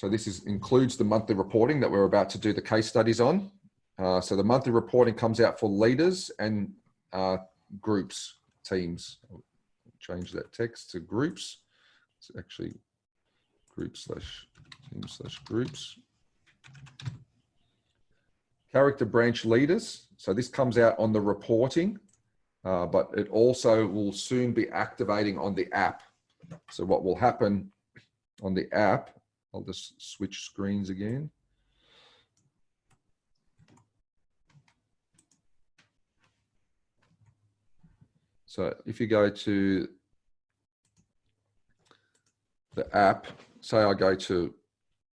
So this includes the monthly reporting that we're about to do the case studies on. So the monthly reporting comes out for leaders and groups, teams. I'll change that text to groups. It's actually group/team/groups. Character branch leaders. So this comes out on the reporting, but it also will soon be activating on the app. So what will happen on the app, I'll just switch screens again. So if you go to the app, say I go to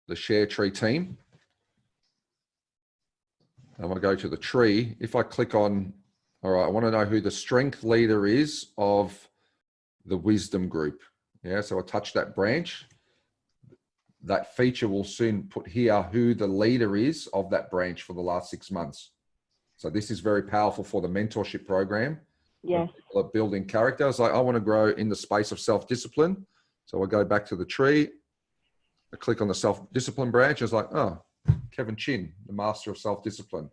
the ShareTree team, I'm going to go to the tree. If I click on, all right, I want to know who the strength leader is of the wisdom group. Yeah, so I touch that branch. That feature will soon put here who the leader is of that branch for the last 6 months. So this is very powerful for the mentorship program. Yes. People are building character. I was like, I want to grow in the space of self-discipline. So I go back to the tree. I click on the self-discipline branch. It's like, oh, Kevin Chin, the master of self-discipline.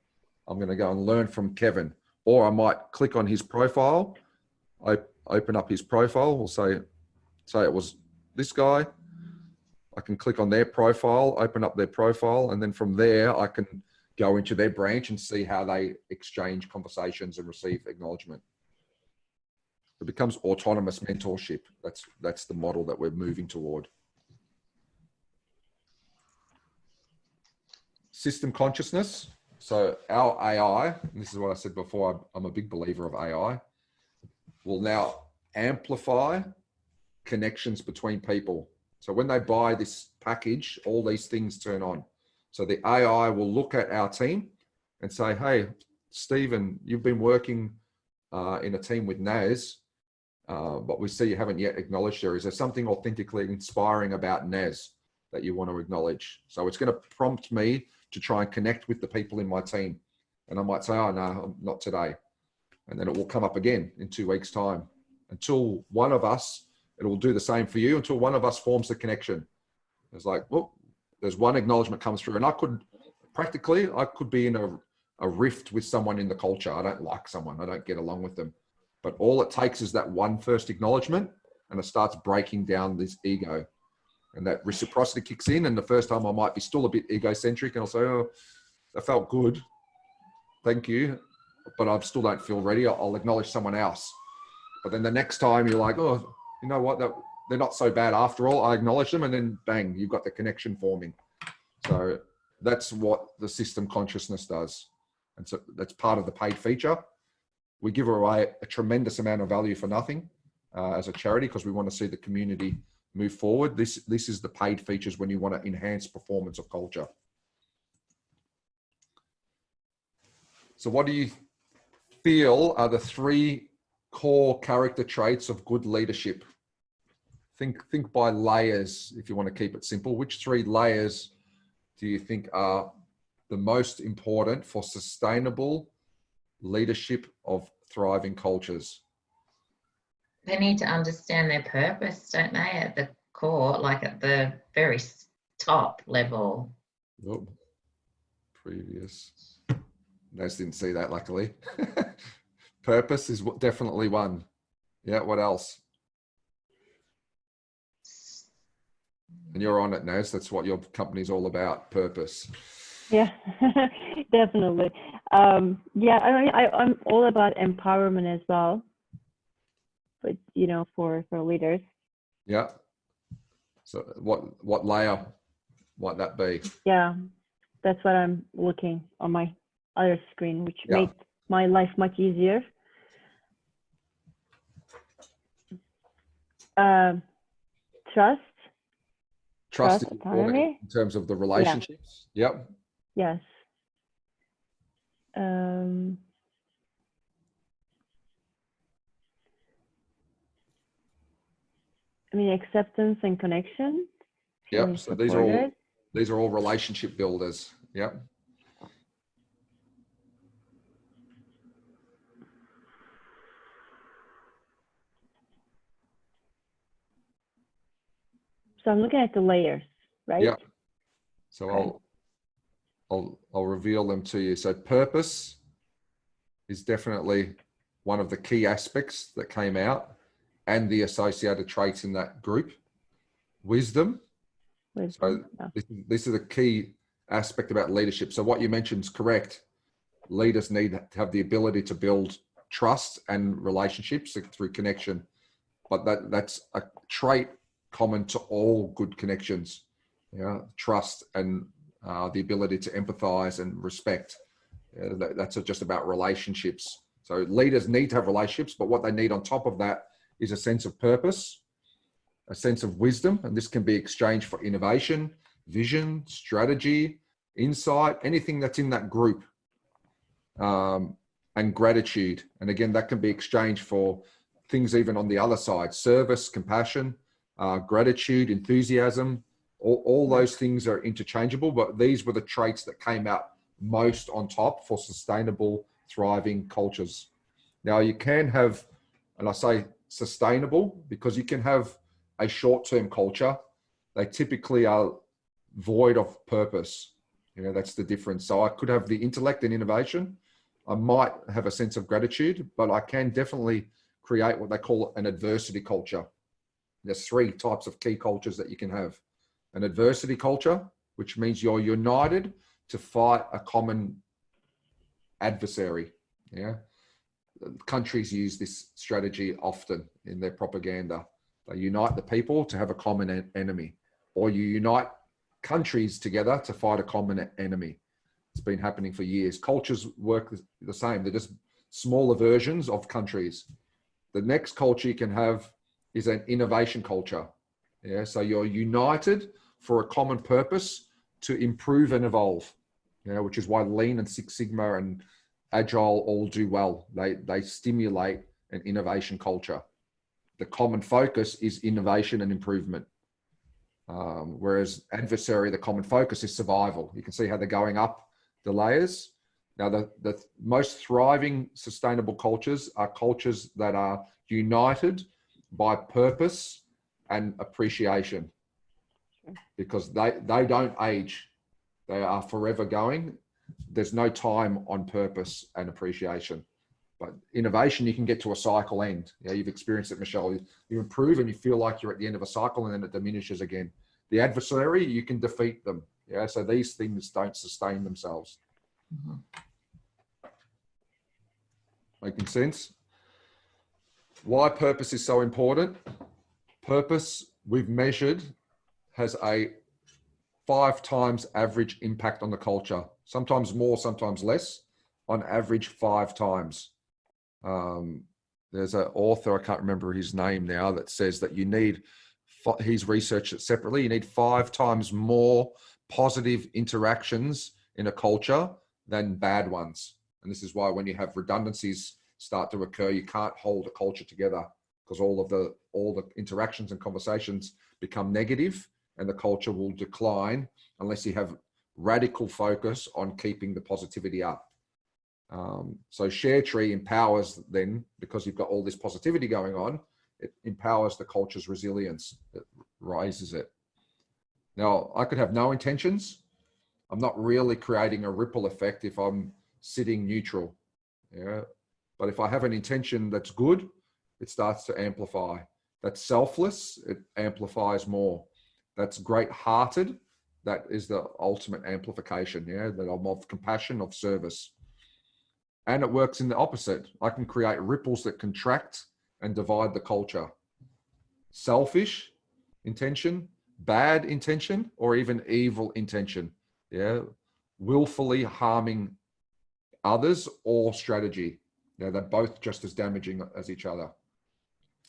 I'm going to go and learn from Kevin. Or I might click on his profile. I open up his profile. We'll say it was this guy. I can click on their profile, open up their profile, and then from there I can go into their branch and see how they exchange conversations and receive acknowledgement. It becomes autonomous mentorship. That's the model that we're moving toward. System consciousness. So our AI, and this is what I said before, I'm a big believer of AI, will now amplify connections between people. So when they buy this package, all these things turn on. So the AI will look at our team and say, hey, Stephen, you've been working in a team with Naz, but we see you haven't yet acknowledged her. Is there something authentically inspiring about Naz that you want to acknowledge? So it's going to prompt me to try and connect with the people in my team. And I might say, oh, no, not today. And then it will come up again in 2 weeks' time until one of us, it will do the same for you until one of us forms the connection. It's like, well, there's one acknowledgement comes through, and I could be in a rift with someone in the culture. I don't like someone. I don't get along with them. But all it takes is that one first acknowledgement, and it starts breaking down this ego. And that reciprocity kicks in, and the first time I might be still a bit egocentric, and I'll say, oh, that felt good. Thank you. But I still don't feel ready. I'll acknowledge someone else. But then the next time you're like, oh, you know what? They're not so bad after all. I acknowledge them, and then bang, you've got the connection forming. So that's what the system consciousness does. And so that's part of the paid feature. We give away a tremendous amount of value for nothing as a charity because we want to see the community move forward. This is the paid features when you want to enhance performance of culture. So what do you feel are the 3 core character traits of good leadership? Think by layers, if you want to keep it simple. Which 3 layers do you think are the most important for sustainable leadership of thriving cultures? They need to understand their purpose, don't they, at the core, like at the very top level. Oh, previous. Naz didn't see that, luckily. Purpose is definitely one. Yeah, what else? And you're on it, Naz. That's what your company's all about, purpose. Yeah, definitely. Yeah, I'm all about empowerment as well, but for leaders. Yeah. So what layer might that be? Yeah, that's what I'm looking on my other screen, which makes my life much easier. Trust is important in terms of the relationships. Yeah. Yep. Yes. Acceptance and connection. Yep. So these are all relationship builders. Yep. So I'm looking at the layers, right? Yeah. So Okay. I'll reveal them to you. So purpose is definitely one of the key aspects that came out, and the associated traits in that group. Wisdom. So Yeah. this is a key aspect about leadership. So what you mentioned is correct. Leaders need to have the ability to build trust and relationships through connection, but that's a trait common to all good connections. Yeah, trust and the ability to empathize and respect. That's just about relationships. So leaders need to have relationships, but what they need on top of that is a sense of purpose, a sense of wisdom, and this can be exchanged for innovation, vision, strategy, insight, anything that's in that group, and gratitude. And again, that can be exchanged for things even on the other side: service, compassion, gratitude, enthusiasm. All those things are interchangeable, but these were the traits that came out most on top for sustainable, thriving cultures. Now you can have, and I say sustainable because you can have a short-term culture. They typically are void of purpose. That's the difference. So I could have the intellect and innovation. I might have a sense of gratitude, but I can definitely create what they call an adversity culture. There's 3 types of key cultures that you can have. An adversity culture, which means you're united to fight a common adversary. Yeah. Countries use this strategy often in their propaganda. They unite the people to have a common enemy, or you unite countries together to fight a common enemy. It's been happening for years. Cultures work the same. They're just smaller versions of countries. The next culture you can have is an innovation culture. Yeah, so you're united for a common purpose to improve and evolve. Which is why Lean and Six Sigma and Agile all do well. They stimulate an innovation culture. The common focus is innovation and improvement. Whereas adversary, the common focus is survival. You can see how they're going up the layers. Now, the most thriving sustainable cultures are cultures that are united by purpose and appreciation, because they don't age. They are forever going. There's no time on purpose and appreciation. But innovation, you can get to a cycle end. You've experienced it, Michelle. You improve and you feel like you're at the end of a cycle, and then it diminishes again. The adversary, you can defeat them. So these things don't sustain themselves. Mm-hmm. Making sense? Why purpose is so important? Purpose, we've measured, has a 5 times average impact on the culture. Sometimes more, sometimes less. On average, 5 times. There's an author, I can't remember his name now, that says that you need, he's researched it separately, you need 5 times more positive interactions in a culture than bad ones. And this is why when you have redundancies start to occur, you can't hold a culture together, because all the interactions and conversations become negative, and the culture will decline unless you have radical focus on keeping the positivity up. So ShareTree empowers then, because you've got all this positivity going on, it empowers the culture's resilience. It raises it. Now, I could have no intentions. I'm not really creating a ripple effect if I'm sitting neutral. But if I have an intention that's good, it starts to amplify. That's selfless, it amplifies more. That's great-hearted, that is the ultimate amplification, that I'm of compassion, of service. And it works in the opposite. I can create ripples that contract and divide the culture. Selfish intention, bad intention, or even evil intention. Willfully harming others or strategy. They're both just as damaging as each other.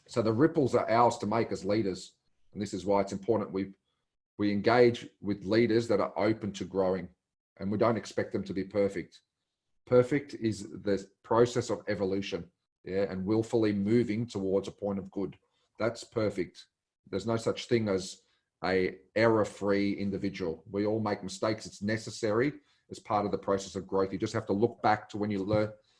So the ripples are ours to make as leaders. And this is why it's important we engage with leaders that are open to growing, and we don't expect them to be perfect. Perfect is the process of evolution, and willfully moving towards a point of good. That's perfect. There's no such thing as a error-free individual. We all make mistakes. It's necessary as part of the process of growth. You just have to look back to when you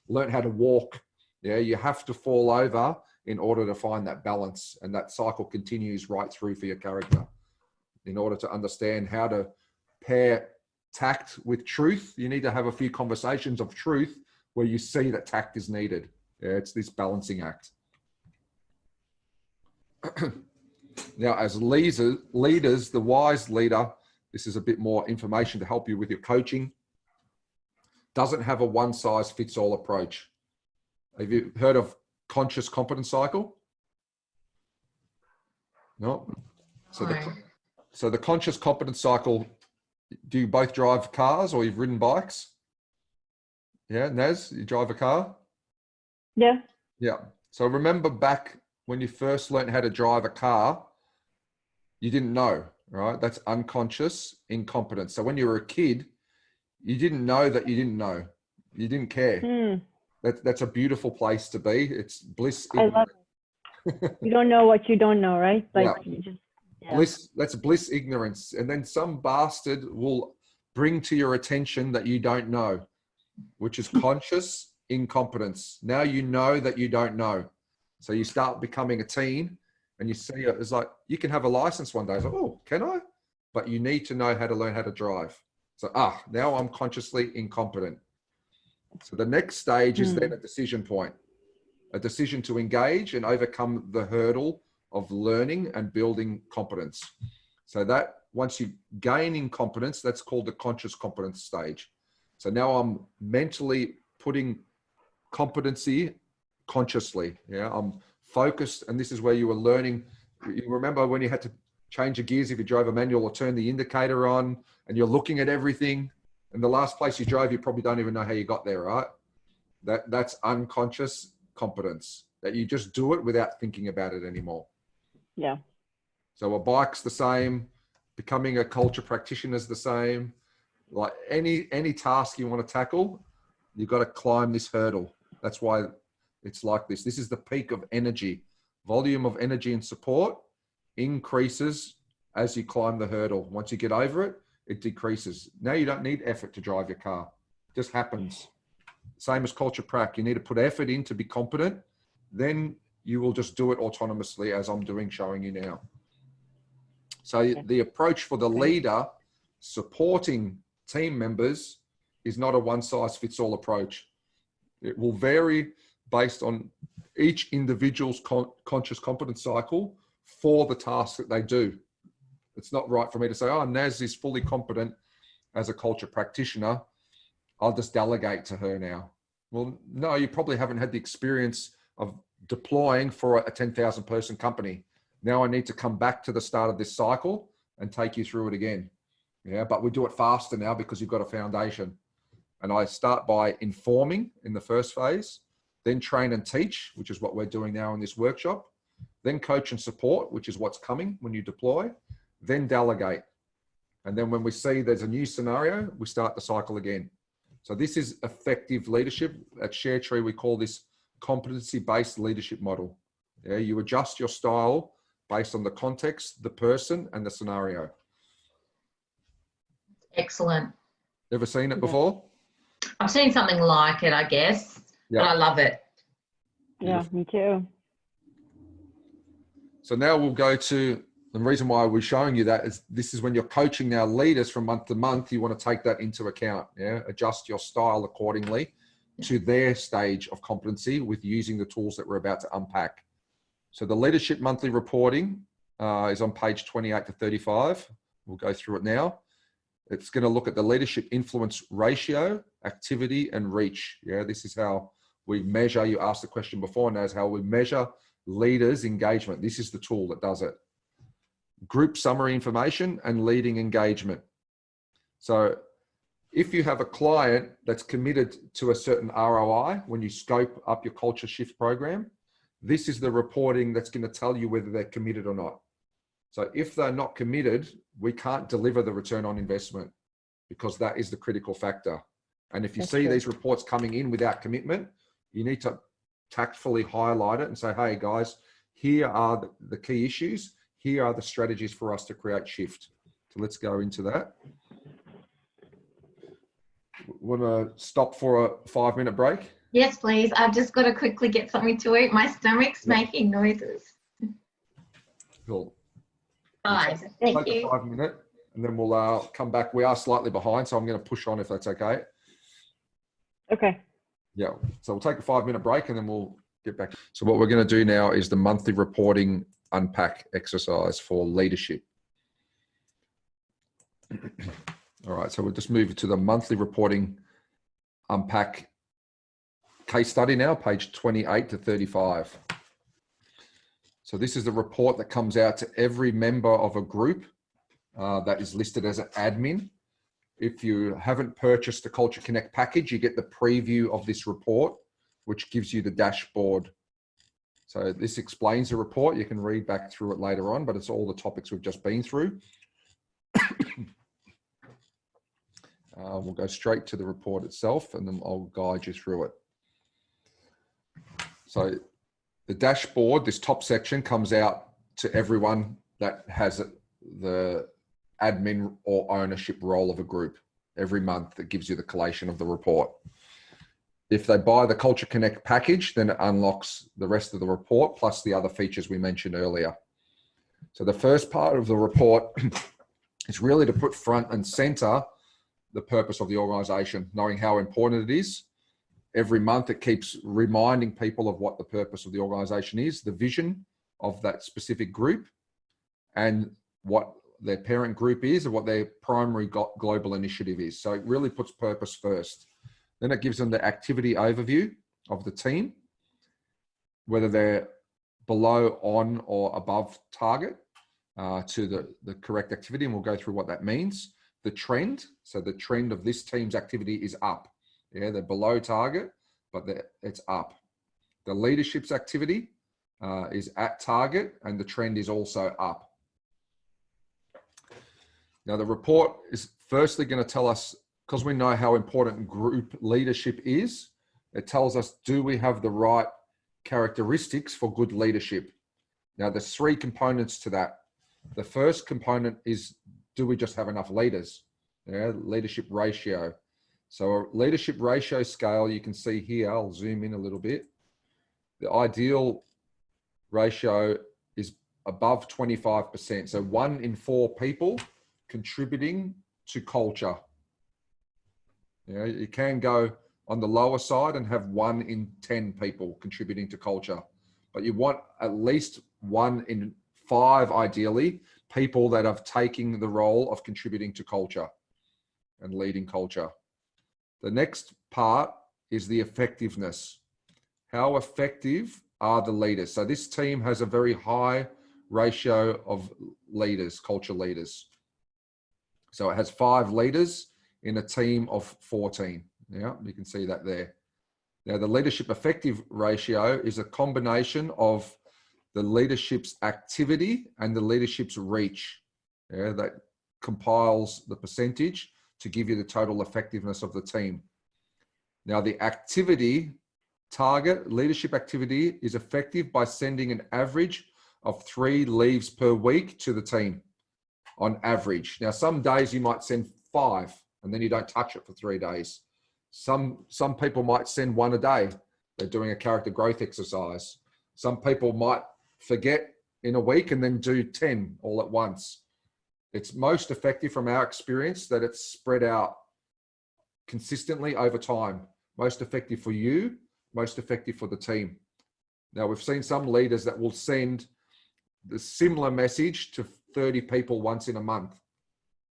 learn how to walk. You have to fall over in order to find that balance, and that cycle continues right through for your character. In order to understand how to pair tact with truth. You need to have a few conversations of truth where you see that tact is needed. Yeah, it's this balancing act. Now, as leaders, the wise leader, this is a bit more information to help you with your coaching, doesn't have a one-size-fits-all approach. Have you heard of conscious competence cycle? No. So the conscious competence cycle, do you both drive cars or you've ridden bikes? Yeah, Naz, you drive a car? Yeah. Yeah. So remember back when you first learned how to drive a car, you didn't know, right? That's unconscious incompetence. So when you were a kid, you didn't know that you didn't know. You didn't care. That's a beautiful place to be. It's bliss. I love it. You don't know what you don't know, right? Like you just, bliss. That's bliss ignorance. And then some bastard will bring to your attention that you don't know, which is conscious incompetence. Now you know that you don't know. So you start becoming a teen and you see it as like, you can have a license one day. It's like, oh, can I? But you need to know how to learn how to drive. So, now I'm consciously incompetent. So the next stage is then a decision point, a decision to engage and overcome the hurdle of learning and building competence. So that once you gain in competence, that's called the conscious competence stage. So now I'm mentally putting competency consciously. Yeah, I'm focused, and this is where you were learning. You remember when you had to change the gears if you drove a manual or turn the indicator on, and you're looking at everything. And the last place you drove, you probably don't even know how you got there, right? That's unconscious competence, that you just do it without thinking about it anymore. Yeah. So a bike's the same, becoming a culture practitioner is the same. Like any task you want to tackle, you've got to climb this hurdle. That's why it's like this. This is the peak of energy. Volume of energy and support increases as you climb the hurdle. Once you get over it, it decreases. Now you don't need effort to drive your car. It just happens. Same as culture prac. You need to put effort in to be competent. Then you will just do it autonomously, as I'm doing, showing you now. So the approach for the leader supporting team members is not a one-size-fits-all approach. It will vary based on each individual's conscious competence cycle for the task that they do. It's not right for me to say, oh, Naz is fully competent as a culture practitioner, I'll just delegate to her now. Well, no, you probably haven't had the experience of deploying for a 10,000 person company. Now I need to come back to the start of this cycle and take you through it again. Yeah, but we do it faster now because you've got a foundation. And I start by informing in the first phase, then train and teach, which is what we're doing now in this workshop, then coach and support, which is what's coming when you deploy, then delegate. And then when we see there's a new scenario, we start the cycle again. So this is effective leadership. At ShareTree, we call this competency-based leadership model. Yeah, you adjust your style based on the context, the person, and the scenario. Excellent. Ever seen it before? I've seen something like it, I guess, but I love it. Yeah, me too. So now we'll go to the reason why we're showing you that is this is when you're coaching now leaders from month to month, you want to take that into account. Yeah, adjust your style accordingly to their stage of competency with using the tools that we're about to unpack. So the leadership monthly reporting is on page 28 to 35. We'll go through it now. It's going to look at the leadership influence ratio, activity, and reach. Yeah, this is how we measure. You asked the question before, and that's how we measure leaders' engagement. This is the tool that does it. Group summary information and leading engagement. So if you have a client that's committed to a certain ROI when you scope up your culture shift program, this is the reporting that's going to tell you whether they're committed or not. So if they're not committed, we can't deliver the return on investment because that is the critical factor. And if you see these reports coming in without commitment, you need to tactfully highlight it and say, hey guys, here are the key issues. Here are the strategies for us to create shift. So let's go into that. Want to stop for a 5-minute break? Yes, please. I've just got to quickly get something to eat. My stomach's making noises. Cool. Fine. Thank you. Take a 5 minute and then we'll come back. We are slightly behind, so I'm going to push on if that's okay. Okay. Yeah. So we'll take a 5-minute break and then we'll get back. So what we're going to do now is the monthly reporting unpack exercise for leadership. All right. So we'll just move to the monthly reporting unpack case study now, page 28 to 35. So this is the report that comes out to every member of a group that is listed as an admin. If you haven't purchased the Culture Connect package, you get the preview of this report, which gives you the dashboard. So this explains the report. You can read back through it later on, but it's all the topics we've just been through. We'll go straight to the report itself, and then I'll guide you through it. So the dashboard, this top section, comes out to everyone that has the admin or ownership role of a group. Every month it gives you the collation of the report. If they buy the Culture Connect package, then it unlocks the rest of the report plus the other features we mentioned earlier. So the first part of the report is really to put front and center the purpose of the organisation, knowing how important it is. Every month it keeps reminding people of what the purpose of the organisation is, the vision of that specific group, and what their parent group is and what their primary global initiative is. So it really puts purpose first. Then it gives them the activity overview of the team, whether they're below, on, or above target to the correct activity, and we'll go through what that means. The trend, so the trend of this team's activity is up. Yeah, they're below target, but it's up. The leadership's activity is at target, and the trend is also up. Now, the report is firstly going to tell us, because we know how important group leadership is, it tells us, do we have the right characteristics for good leadership? Now, there's 3 components to that. The first component is, do we just have enough leaders? Yeah, leadership ratio. So a leadership ratio scale, you can see here, I'll zoom in a little bit. The ideal ratio is above 25%. So 1 in 4 people contributing to culture. You know, you can go on the lower side and have 1 in 10 people contributing to culture, but you want at least 1 in 5, ideally, people that are taking the role of contributing to culture and leading culture. The next part is the effectiveness. How effective are the leaders? So this team has a very high ratio of leaders, culture leaders. So it has 5 leaders in a team of 14. Yeah, you can see that there. Now, the leadership effective ratio is a combination of the leadership's activity and the leadership's reach. Yeah, that compiles the percentage to give you the total effectiveness of the team. Now, the activity target, leadership activity, is effective by sending an average of 3 leaves per week to the team on average. Now, some days you might send 5 and then you don't touch it for 3 days. Some people might send 1 a day. They're doing a character growth exercise. Some people might forget in a week and then do 10 all at once. It's most effective from our experience that it's spread out consistently over time. Most effective for you, most effective for the team. Now, we've seen some leaders that will send the similar message to 30 people once in a month.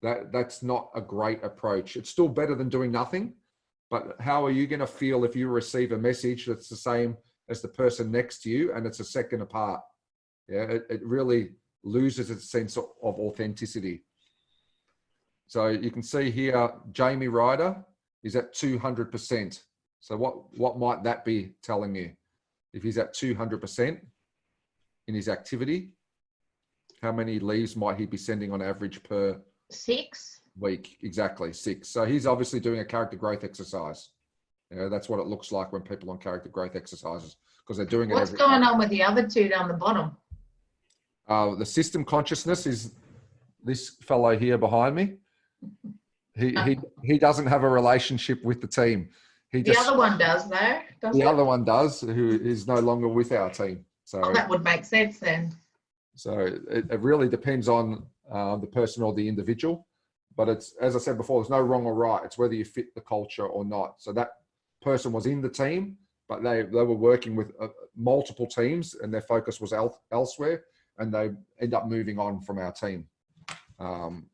That's not a great approach. It's still better than doing nothing, but how are you going to feel if you receive a message that's the same as the person next to you and it's a second apart? Yeah, it really loses its sense of authenticity. So you can see here, Jamie Ryder is at 200%. So what might that be telling you? If he's at 200% in his activity, how many leaves might he be sending on average per 6 week? Exactly, 6. So he's obviously doing a character growth exercise. You know, that's what it looks like when people on character growth exercises, because they're doing it. What's going on with the other 2 down the bottom? The system consciousness is this fellow here behind me. He doesn't have a relationship with the team. The other one does, though. The other one does, who is no longer with our team. So that would make sense then. So it really depends on the person or the individual. but it's, as I said before, there's no wrong or right. It's whether you fit the culture or not. So that person was in the team, but they were working with multiple teams, and their focus was elsewhere, and they end up moving on from our team. And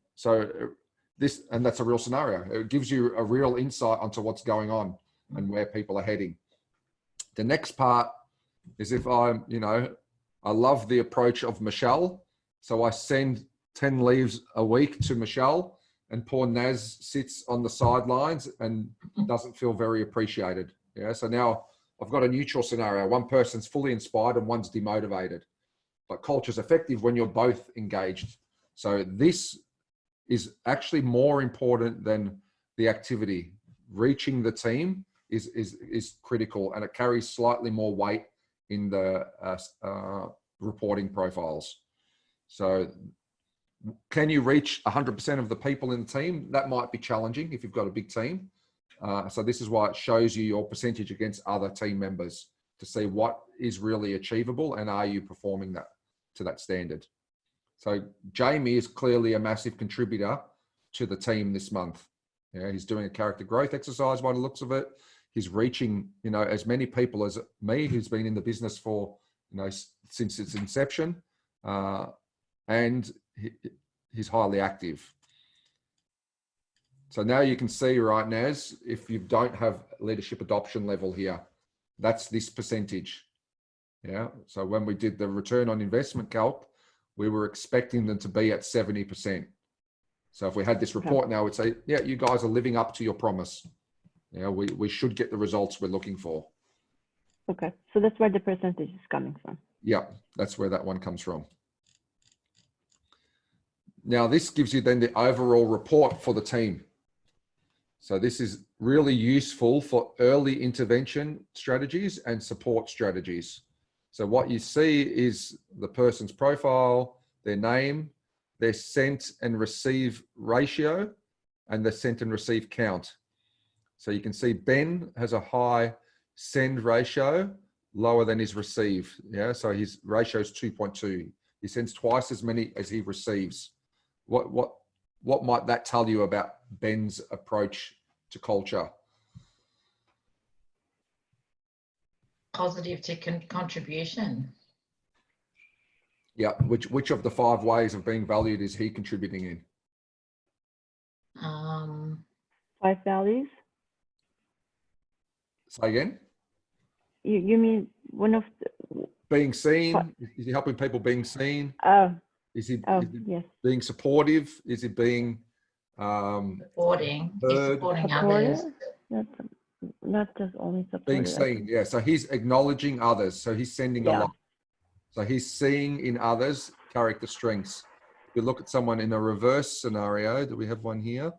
that's a real scenario. It gives you a real insight onto what's going on and where people are heading. The next part is if I'm, I love the approach of Michelle. So I send 10 leaves a week to Michelle, and poor Naz sits on the sidelines and doesn't feel very appreciated. Yeah. So now I've got a neutral scenario. One person's fully inspired and one's demotivated. But culture's effective when you're both engaged. So this is actually more important than the activity. Reaching the team is critical, and it carries slightly more weight in the reporting profiles. So can you reach 100% of the people in the team? That might be challenging if you've got a big team. So this is why it shows you your percentage against other team members to see what is really achievable, and are you performing that to that standard. So Jamie is clearly a massive contributor to the team this month. Yeah, he's doing a character growth exercise by the looks of it. He's reaching, as many people as me, who's been in the business for, since its inception, and he's highly active. So now you can see, right, Naz, if you don't have leadership adoption level here, that's this percentage. Yeah. So when we did the return on investment calc, we were expecting them to be at 70%. So if we had this report now, we'd say, yeah, you guys are living up to your promise. We should get the results we're looking for. Okay. So that's where the percentage is coming from. Yeah, that's where that one comes from. Now, this gives you then the overall report for the team. So this is really useful for early intervention strategies and support strategies. So what you see is the person's profile, their name, their sent and receive ratio, and the sent and receive count. So you can see Ben has a high send ratio, lower than his receive. Yeah, so his ratio is 2.2. He sends twice as many as he receives. What might that tell you about Ben's approach to culture? Positive to contribution. Yeah, which of the 5 ways of being valued is he contributing in? 5 values? Say again? You mean one of the... Being seen? Is he helping people being seen? Is he yes. being supportive? Is he being supporting? He's heard? supporting others. Not just only supportive. Being seen, yeah. So he's acknowledging others. So he's sending a lot. So he's seeing in others character strengths. If you look at someone in a reverse scenario, do we have one here?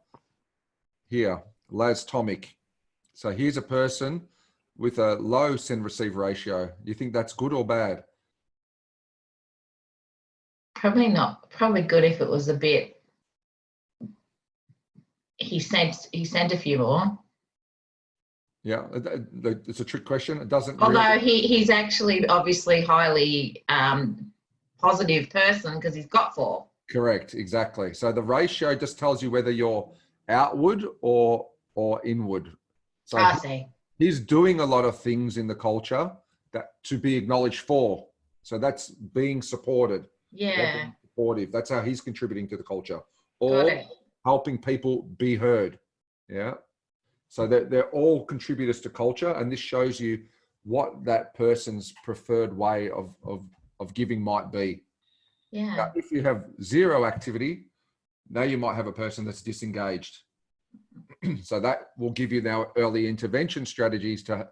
Here, Laz Tomic. So here's a person with a low send-receive ratio. Do you think that's good or bad? Probably not. Probably good if it was a bit. He sent a few more. Yeah, it's a trick question. It doesn't. Although really... he's actually obviously highly positive person because he's got 4. Correct, exactly. So the ratio just tells you whether you're outward or inward. So I see. He's doing a lot of things in the culture that to be acknowledged for. So that's being supported. Yeah. Being supportive. That's how he's contributing to the culture. Or helping people be heard. Yeah. So they're all contributors to culture, and this shows you what that person's preferred way of giving might be. Yeah. Now, if you have 0 activity, now you might have a person that's disengaged. So that will give you now early intervention strategies to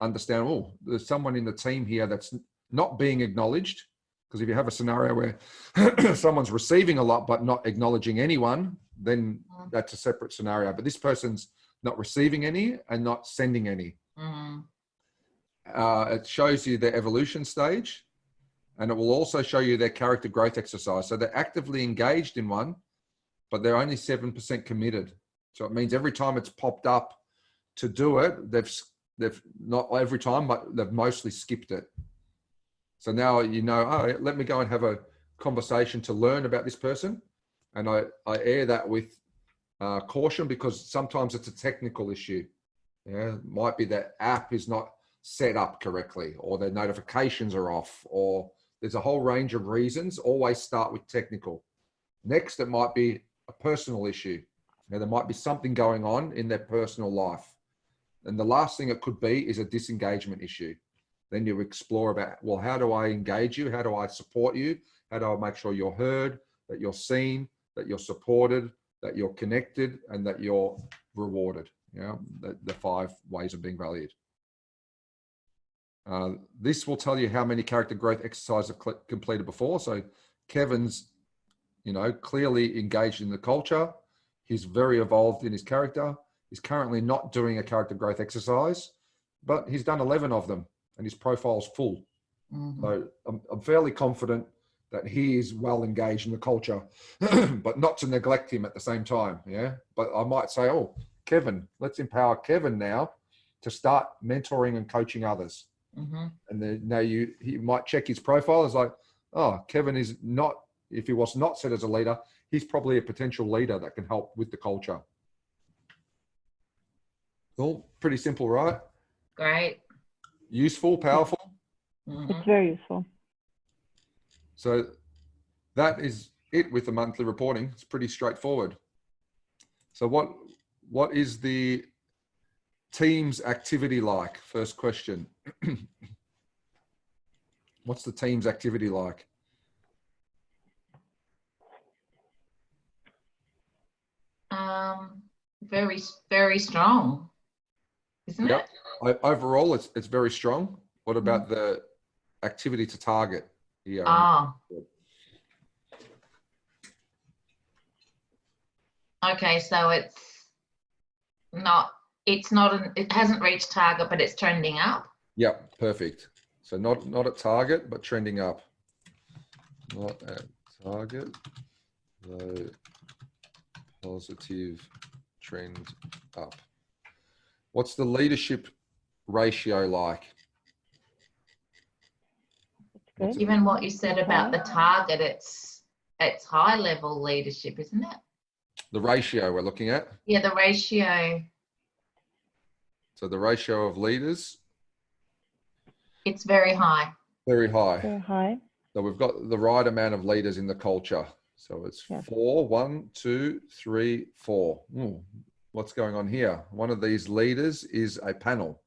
understand, oh, there's someone in the team here that's not being acknowledged. Because if you have a scenario where someone's receiving a lot but not acknowledging anyone, then that's a separate scenario. But this person's not receiving any and not sending any. It shows you their evolution stage, and it will also show you their character growth exercise. So they're actively engaged in one, but they're only 7% committed. So it means every time it's popped up to do it, they've not every time, but they've mostly skipped it. So now oh, let me go and have a conversation to learn about this person. And I air that with Caution, because sometimes it's a technical issue. Yeah, it might be that app is not set up correctly, or the notifications are off, or there's a whole range of reasons. Always start with technical. Next, it might be a personal issue. Now, there might be something going on in their personal life. And the last thing it could be is a disengagement issue. Then you explore about, well, how do I engage you? How do I support you? How do I make sure you're heard, that you're seen, that you're supported, that you're connected, and that you're rewarded? You know, the 5 ways of being valued. This will tell you how many character growth exercises have completed before. So Kevin's, you know, clearly engaged in the culture. He's very evolved in his character. He's currently not doing a character growth exercise, but he's done 11 of them and his profile's full. Mm-hmm. So I'm fairly confident that he is well engaged in the culture, but not to neglect him at the same time. Yeah. But I might say, oh, Kevin, let's empower Kevin now to start mentoring and coaching others. Mm-hmm. And then now he might check his profile. It's like, oh, Kevin is not, if he was not set as a leader, he's probably a potential leader that can help with the culture. Well, pretty simple, right? Great. Useful, powerful. Mm-hmm. It's very useful. So that is it with the monthly reporting. It's pretty straightforward. So what is the team's activity like? First question. What's the team's activity like? Very, very strong, isn't it? Overall, it's very strong. What about the activity to target here? Okay, so it hasn't reached target, but it's trending up. Yep, perfect. So not at target, but trending up. Not at target, though positive trend up. What's the leadership ratio like? Given what you said about the target, it's high level leadership, isn't it? The ratio we're looking at? Yeah, the ratio. So the ratio of leaders? It's very high. Very high. Very high. So we've got the right amount of leaders in the culture. So it's 4, 1, 2, 3, 4. What's going on here? One of these leaders is a panel.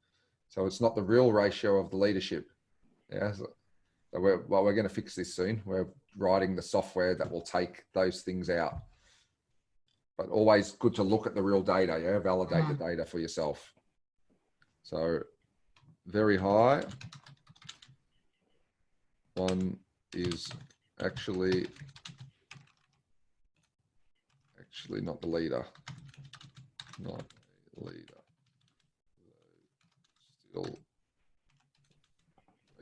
So it's not the real ratio of the leadership. Yeah. So we're going to fix this soon. We're writing the software that will take those things out. But always good to look at the real data. Yeah. Validate the data for yourself. So very high. One is actually not the leader. Not a leader. Still.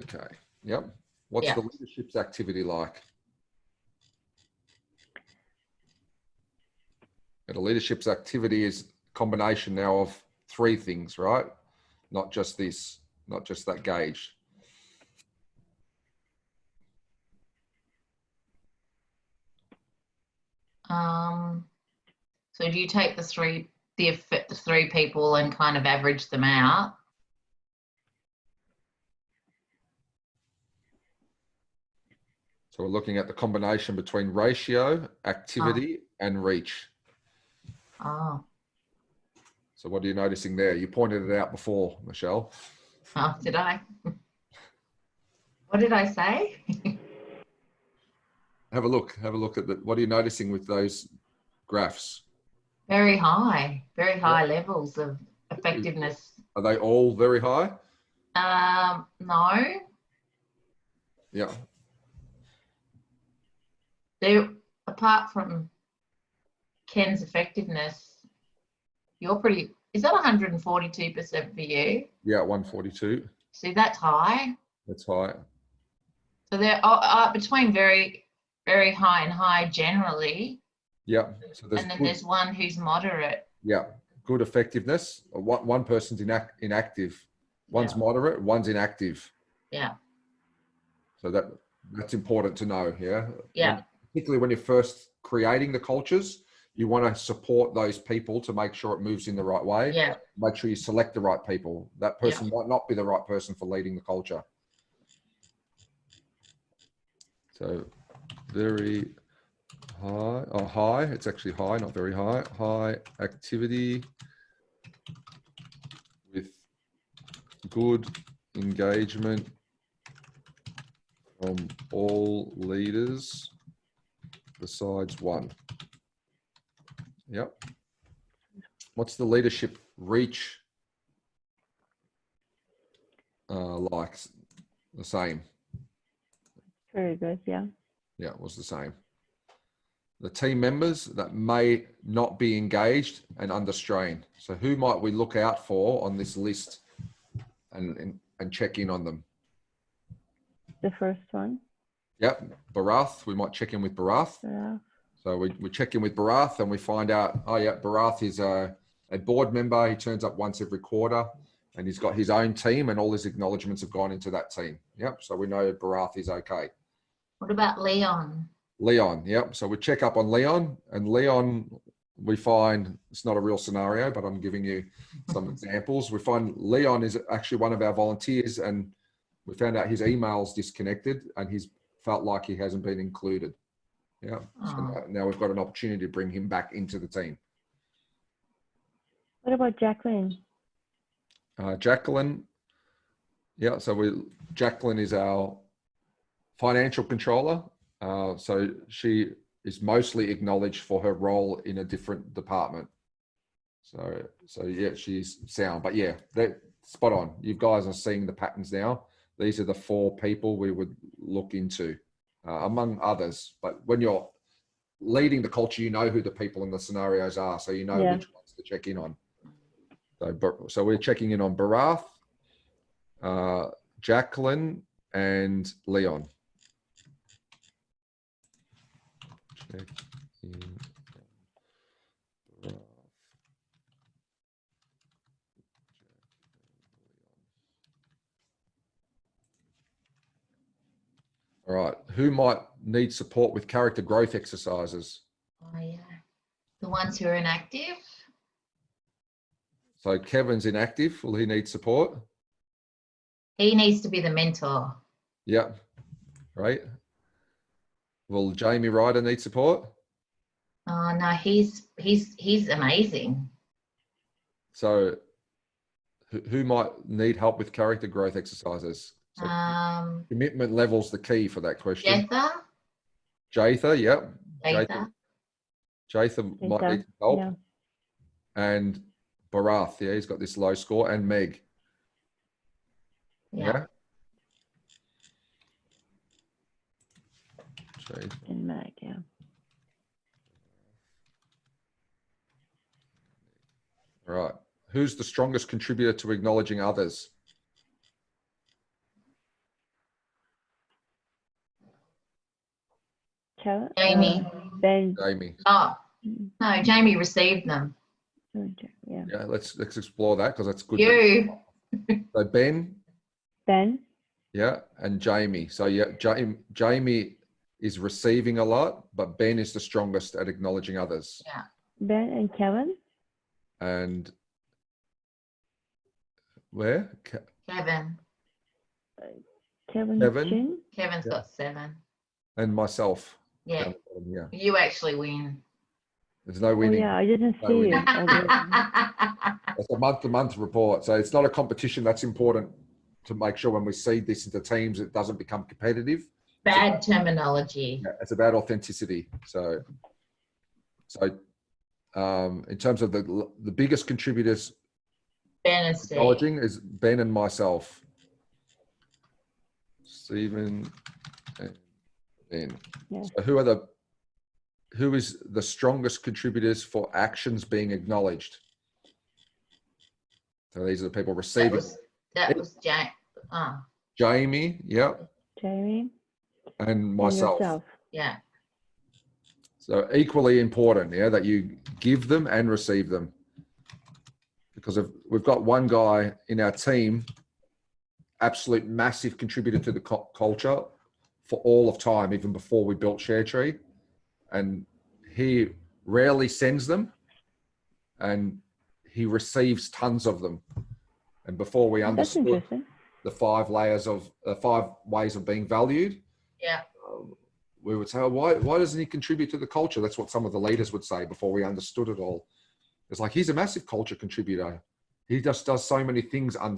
Okay. Yep. What's the leadership's activity like? And a leadership's activity is a combination now of 3 things, right? Not just this, not just that gauge. So do you take the three people and kind of average them out? So we're looking at the combination between ratio, activity, and reach. Oh. So what are you noticing there? You pointed it out before, Michelle. Oh, did I? What did I say? Have a look at what are you noticing with those graphs? Very high levels of effectiveness. Are they all very high? No. Yeah. They're, apart from Ken's effectiveness, you're pretty, is that 142% for you? Yeah, 142. See, that's high. That's high. So they're between very, very high and high generally. Yeah. So and then there's one who's moderate. Yeah. Good effectiveness. One person's inactive. One's moderate, one's inactive. Yeah. So that's important to know. Yeah. Yeah. Particularly when you're first creating the cultures, you want to support those people to make sure it moves in the right way. Yeah. Make sure you select the right people. That person might not be the right person for leading the culture. So very high, high, it's actually high, not very high. High activity with good engagement from all leaders besides one. Yep. What's the leadership reach like? The same. Very good. Yeah. Yeah, it was the same. The team members that may not be engaged and under strain. So who might we look out for on this list and check in on them? The first one. Yep, Barath. We might check in with Barath. Yeah. So we check in with Barath and we find out, oh yeah, Barath is a board member. He turns up once every quarter and he's got his own team and all his acknowledgements have gone into that team. Yep, so we know Barath is okay. What about Leon? Leon, yep. So we check up on Leon, and Leon, we find, it's not a real scenario, but I'm giving you some examples. We find Leon is actually one of our volunteers, and we found out his email's disconnected and he's felt like he hasn't been included. Yeah. So now we've got an opportunity to bring him back into the team. What about Jacqueline? Jacqueline, yeah. So Jacqueline is our financial controller. So she is mostly acknowledged for her role in a different department. So yeah, she's sound, but yeah, that spot on. You guys are seeing the patterns now. These are the 4 people we would look into, among others. But when you're leading the culture, you know who the people in the scenarios are, so you know which ones to check in on. So we're checking in on Barath, Jacqueline, and Leon. Check in on Barath. All right. Who might need support with character growth exercises? Oh yeah. The ones who are inactive? So Kevin's inactive. Will he need support? He needs to be the mentor. Yep. Right. Will Jamie Ryder need support? Oh no, he's amazing. So who might need help with character growth exercises? So commitment level's the key for that question. Jatha, yep. Jatha might need help. Yeah. And Barath, yeah, he's got this low score. And Meg. Yeah. And Meg, yeah. All right. Who's the strongest contributor to acknowledging others? Jamie. Ben. Jamie. Oh, no, Jamie received them. Yeah, let's explore that because that's good. You. So Ben. Yeah, and Jamie. So yeah, Jamie is receiving a lot, but Ben is the strongest at acknowledging others. Yeah. Ben and Kevin. And where? Kevin. Kevin's got 7. And myself. Yeah. Yeah. You actually win. There's no winning. Oh, yeah, I didn't see you. It's a month-to-month report. So it's not a competition. That's important to make sure when we seed this into teams, it doesn't become competitive. Bad terminology. Yeah, it's about authenticity. So in terms of the biggest contributors Ben and Steve. acknowledging is Ben and myself. Stephen and Ben. Yeah. So who is the strongest contributors for actions being acknowledged? So these are the people receiving. That was Jamie, yep. Jamie. And myself. And yeah. So equally important, yeah, that you give them and receive them. Because we've got one guy in our team, absolute massive contributor to the culture for all of time, even before we built ShareTree. And he rarely sends them, and he receives tons of them. And before we That's understood interesting. the 5 ways of being valued, Yeah. we would say, oh, why doesn't he contribute to the culture? That's what some of the leaders would say before we understood it all. It's like, he's a massive culture contributor. He just does so many things on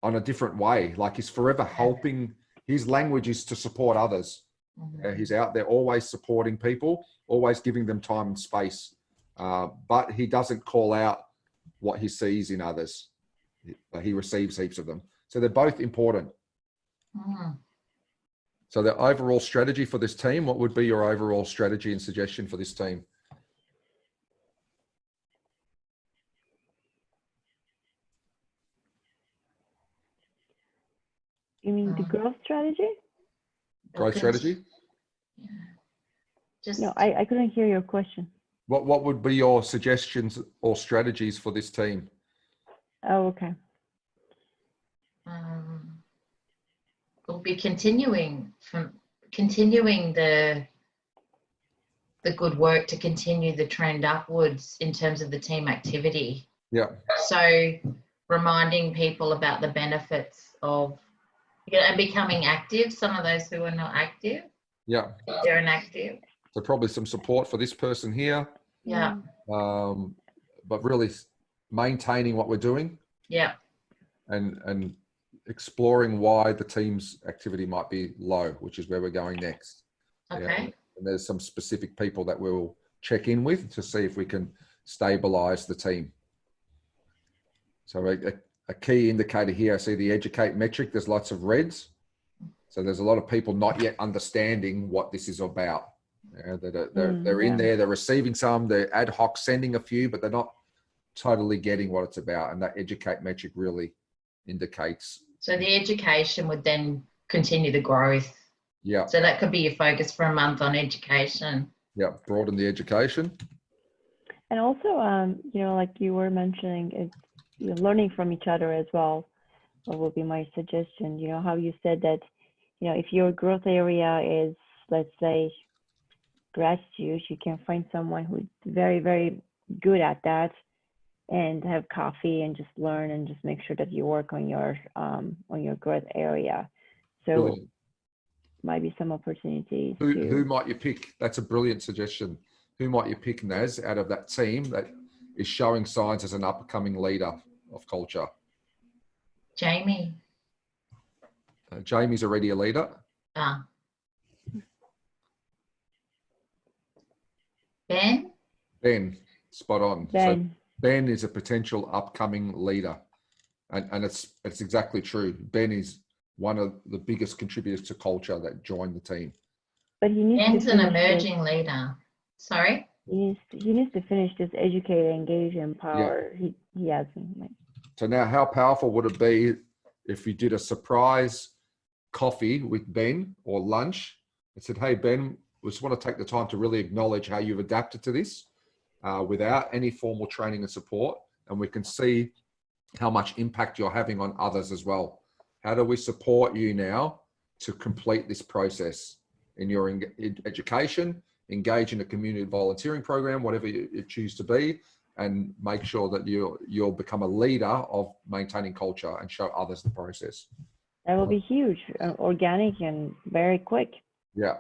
a different way. Like, he's forever helping. His language is to support others. He's out there always supporting people, always giving them time and space. But he doesn't call out what he sees in others. He receives heaps of them. So they're both important. So the overall strategy for this team, what would be your overall strategy and suggestion for this team? You mean the growth strategy? Growth strategy? Yeah. Just No, I couldn't hear your question. What would be your suggestions or strategies for this team? Oh, okay. We'll be continuing the good work to continue the trend upwards in terms of the team activity. Yeah. So reminding people about the benefits of and becoming active. Some of those who are not active, Yeah. they're inactive. So probably some support for this person here. Yeah. But really maintaining what we're doing. Yeah. And exploring why the team's activity might be low, which is where we're going next. Okay. Yeah. And there's some specific people that we'll check in with to see if we can stabilize the team. So a key indicator here, I see the educate metric, there's lots of reds. So there's a lot of people not yet understanding what this is about. They're in there, they're receiving some, they're ad hoc sending a few, but they're not totally getting what it's about. And that educate metric really indicates. So the education would then continue the growth. Yeah. So that could be your focus for a month on education. Yeah, broaden the education. And also, you know, like you were mentioning, you're learning from each other as well. What would be my suggestion? You know, how you said that, you know, if your growth area is, let's say, gratitude, you can find someone who's very, very good at that and have coffee and just learn and just make sure that you work on your growth area. So Brilliant. might be some opportunities. Who might you pick? That's a brilliant suggestion. Who might you pick, Naz, out of that team that is showing signs as an upcoming leader of culture? Jamie. Jamie's already a leader. Ben? Ben, spot on. Ben. So Ben is a potential upcoming leader. And it's exactly true. Ben is one of the biggest contributors to culture that joined the team. But he needs Ben's to an emerging leader. Sorry? He needs to finish this educate, engage, empower. Yeah. He hasn't. So now how powerful would it be if you did a surprise coffee with Ben or lunch and said, hey, Ben, we just want to take the time to really acknowledge how you've adapted to this without any formal training and support. And we can see how much impact you're having on others as well. How do we support you now to complete this process in your education, engage in a community volunteering program, whatever you choose to be, and make sure that you'll become a leader of maintaining culture and show others the process. That will be huge, organic and very quick. Yeah.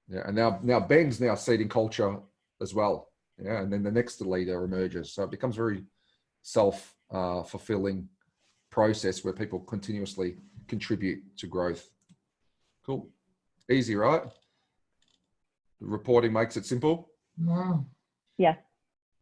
Yeah. And now Ben's now seeding culture as well. Yeah. And then the next leader emerges. So it becomes very self-fulfilling process where people continuously contribute to growth. Cool. Easy, right? The reporting makes it simple. Mm. Yeah.